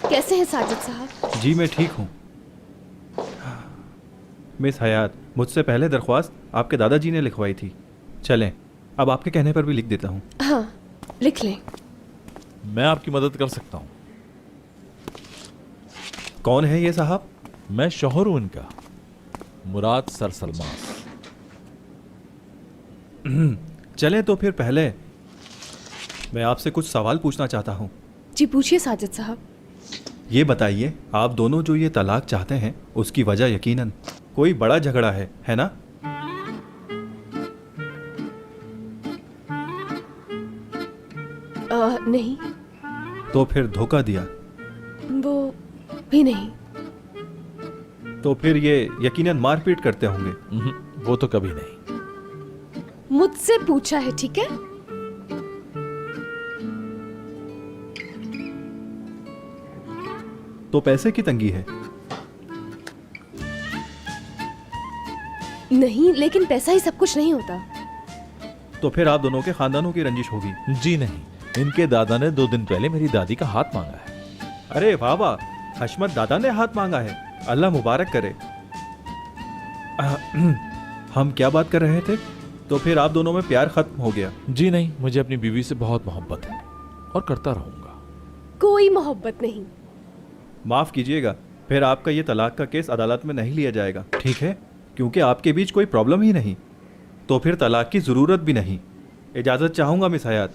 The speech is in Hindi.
कैसे हैं साजिद साहब? जी मैं ठीक हूँ। मिस हयात, मुझसे पहले दरख्वास्त आपके दादाजी ने लिखवाई थी। चलें, अब आपके कहने पर भी लिख देता हूँ। हाँ, लिख लें। मैं आपकी मदद कर सकता हूँ। कौन है ये साहब? मैं शौहर हूँ इनका, मुराद सर सलमान। चलें तो फिर पहले मैं आपसे कुछ सवाल पूछना चाहता हूँ। जी पूछिए साजिद साहब। ये बताइए, आप दोनों जो ये तलाक चाहते हैं उसकी वजह यकीनन कोई बड़ा झगड़ा है ना? नहीं। तो फिर धोखा दिया? वो भी नहीं। तो फिर ये यकीनन मारपीट करते होंगे? वो तो कभी नहीं। मुझसे पूछा है, ठीक है? तो पैसे की तंगी है? नहीं, लेकिन पैसा ही सब कुछ नहीं होता। तो फिर आप दोनों के खानदानों की रंजिश होगी? जी नहीं, इनके दादा ने 2 दिन पहले मेरी दादी का हाथ मांगा है। अरे वाह वाह, हशमत दादा ने हाथ मांगा है, अल्लाह मुबारक करे। हम क्या बात कर रहे थे? तो फिर आप दोनों में प्यार खत्म हो गया? जी नहीं, मुझे अपनी बीवी से बहुत मोहब्बत है और करता रहूंगा। कोई मोहब्बत नहीं। माफ कीजिएगा, फिर आपका ये तलाक का केस अदालत में नहीं लिया जाएगा, ठीक है? क्योंकि आपके बीच कोई प्रॉब्लम ही नहीं, तो फिर तलाक की जरूरत भी नहीं। इजाजत चाहूंगा मिस हयात।